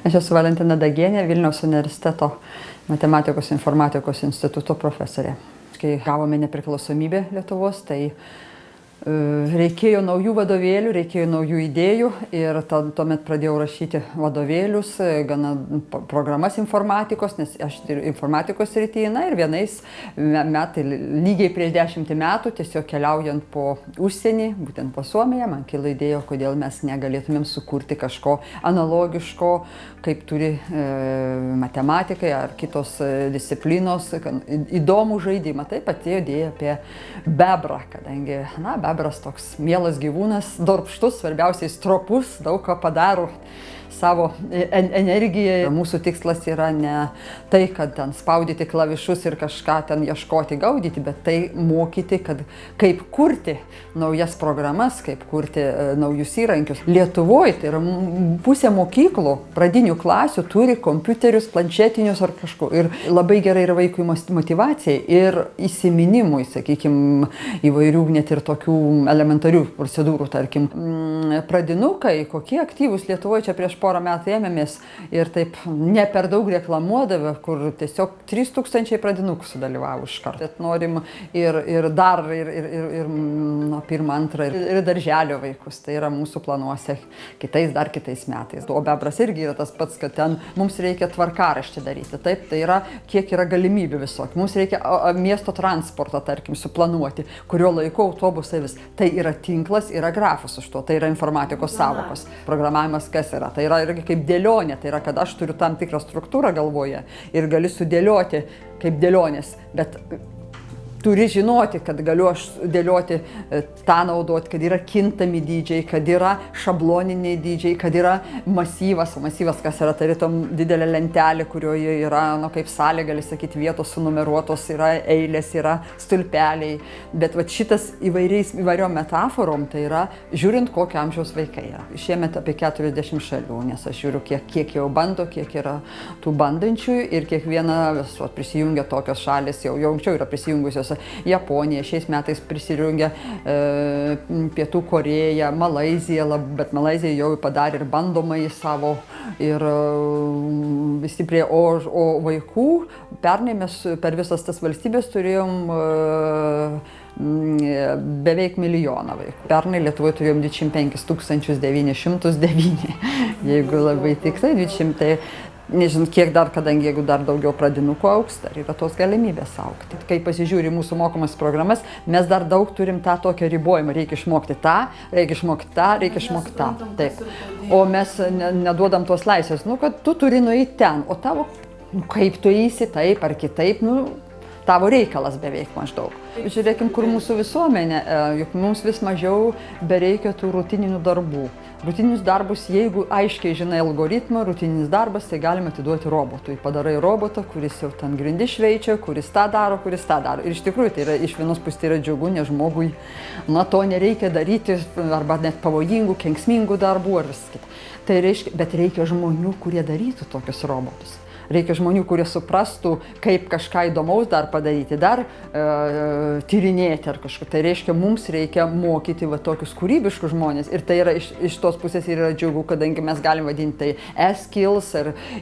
Aš esu Valentina Dagienė, Vilniaus universiteto Matematikos informatikos instituto profesorė. Kai gavome nepriklausomybę Lietuvos, tai reikėjo naujų vadovėlių, reikėjo naujų idėjų ir tuomet pradėjau rašyti vadovėlius, gana programas informatikos, nes aš informatikos srityje, ir vienais metai, lygiai prieš 10 metų, tiesiog keliaujant po užsienį, būtent po Suomiją, man kilo idėja, kodėl mes negalėtumėm sukurti kažko analogiško, kaip turi matematikai ar kitos disciplinos, įdomų žaidimą. Taip atėjo idėja apie bebrą, kadangi, bebras toks mielas gyvūnas, darbštus, svarbiausiai stropus, daug ką padaro savo energiją. Mūsų tikslas yra ne tai, kad ten spaudyti klavišus ir kažką ten ieškoti, gaudyti, bet tai mokyti, kaip kurti naujas programas, kaip kurti naujus įrankius. Lietuvoje tai yra pusė mokyklų, pradinių klasių turi kompiuterius, planšetinius ar kažko. Ir labai gerai yra vaikui motyvacijai ir įsiminimui, sakykime, įvairių net ir tokių elementarių procedūrų, tarkim. Pradinukai, kokie aktyvūs Lietuvoje čia prieš porą metų ėmėmės ir taip ne per daug reklamuodavę, kur tiesiog 3000 pradinukų sudalyvavo iš karto. Norim ir pirmą, antrą, ir darželio vaikus. Tai yra mūsų planuose dar kitais metais. O bebras irgi yra tas pats, kad ten mums reikia tvarkaraštį daryti. Taip, tai yra, kiek yra galimybių visokių. Mums reikia miesto transportą, tarkim, suplanuoti, kurio laiko autobusai vis. Tai yra tinklas, yra grafas už to, tai yra informatikos savokos. Programavimas kas yra? Tai yra irgi kaip dėlionė, tai yra, kad aš turiu tam tikrą struktūrą galvoje ir galiu sudėlioti kaip dėlionės, bet turi žinoti, kad galiu aš dėlioti tą naudoti, kad yra kintami dydžiai, kad yra šabloniniai dydžiai, kad yra masyvas. O masyvas kas yra, tai yra didelė lentelė, kurioje yra, kaip salė, gali sakyti, vietos sunumeruotos, yra eilės, yra stulpeliai. Bet šitas įvairiom metaforom, tai yra žiūrint, kokio amžiaus vaikai yra. Šiemet apie 40 šalių, nes aš žiūriu, kiek jau bando, kiek yra tų bandančių ir kiekviena prisijungia tokios šalis, jau anksčiau yra prisijungusios. Japonija, šiais metais prisijungia Pietų Korėja, Malaizija, bet Malaizija jau padarė ir bandomąjį savo ir visi prie, o vaikų, pernai mes per visas tas valstybės turėjom beveik 1 milijoną vaikų. Pernai Lietuvoje turėjom 25 909, jeigu labai tiksliai 200. Nežinau, kiek dar, kadangi jeigu dar daugiau pradinukų augs, dar yra tos galimybės augti. Kai pasižiūri mūsų mokomas programas, mes dar daug turim tą tokią ribojimą. Reikia išmokti tą, reikia išmokti tą, reikia išmokti tą. Taip. O mes neduodam tos laisvės, kad tu turi nueiti ten, o tavo, kaip tu eisi taip ar kitaip, tavo reikalas beveik maždaug. Žiūrėkim, kur mūsų visuomenė, juk mums vis mažiau bereikia tų rutininių darbų. Rutininius darbus, jeigu aiškiai žinai algoritmą, rutininis darbas, tai galima atiduoti robotui. Padarai robotą, kuris jau ten grindį šveičia, kuris tą daro. Ir iš tikrųjų, tai yra iš vienos pusės tai yra džiugu, nes žmogui to nereikia daryti arba net pavojingų, kenksmingų darbų ar viskas kita. Tai reiškia, bet reikia žmonių, kurie darytų tokius robotus. Reikia žmonių, kurie suprastų, kaip kažką įdomaus dar padaryti, dar tyrinėti ar kažką. Tai reiškia, mums reikia mokyti tokius kūrybiškus žmonės. Ir tai yra iš tos pusės yra džiugu, kadangi mes galim vadinti tai e-skills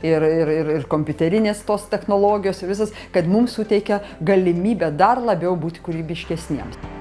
ir kompiuterinės tos technologijos ir visas, kad mums suteikia galimybę dar labiau būti kūrybiškesniems.